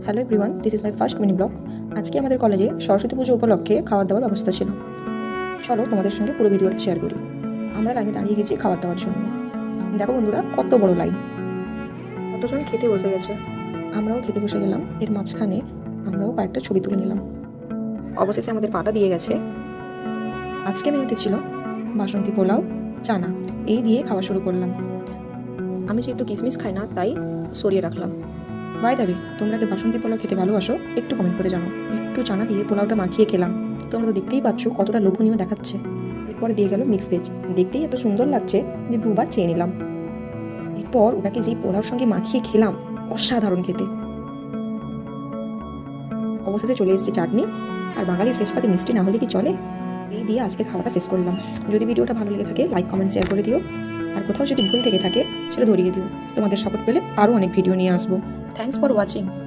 Hello everyone, this is my first mini blog. আজকে আমাদের কলেজে সরস্বতী পুজো উপলক্ষে খাওয়ার দাওয়ার ব্যবস্থা ছিল। চলো তোমাদের সঙ্গে পুরো ভিডিওটা শেয়ার করি। আমরা লাইনে দাঁড়িয়ে গেছি খাবার দাওয়ার জন্য। দেখো বন্ধুরা, কত বড় লাইন, কতজন খেতে বসে গেছে। আমরাও খেতে বসে গেলাম। এর মাঝখানে আমরাও কয়েকটা ছবি তুলে নিলাম। অবশেষে আমাদের পাতা দিয়ে গেছে। আজকে মেনুতে ছিল বাসন্তী পোলাও, চানা, এই দিয়ে খাওয়া শুরু করলাম। আমি যেহেতু কিশমিশ খাই না, তাই সরিয়ে রাখলাম। বাই দাবি, তোমরা কি বাসন্তী পোলাও খেতে ভালোবাসো? একটু কমেন্ট করে জানো। একটু চানা দিয়ে পোলাওটা মাখিয়ে খেলাম। তোমরা তো দেখতেই পাচ্ছ কতটা লোভনীয় দেখাচ্ছে। এরপরে দিয়ে গেল মিক্স ভেজ। দেখতেই এত সুন্দর লাগছে যে দুবার চেয়ে নিলাম। এরপর ওটাকে যেই পোলাওর সঙ্গে মাখিয়ে খেলাম, অসাধারণ খেতে। অবশেষে চলে এসেছে চাটনি, আর বাঙালির শেষ পাতে মিষ্টি না হলে কি চলে। এই দিয়ে আজকে খাওয়াটা শেষ করলাম। যদি ভিডিওটা ভালো লেগে থাকে লাইক কমেন্ট শেয়ার করে দিও, আর কোথাও যদি ভুল থেকে থাকে সেটা ধরিয়ে দিও। তোমাদের সাপোর্ট পেলে আরও অনেক ভিডিও নিয়ে আসবো। Thanks for watching.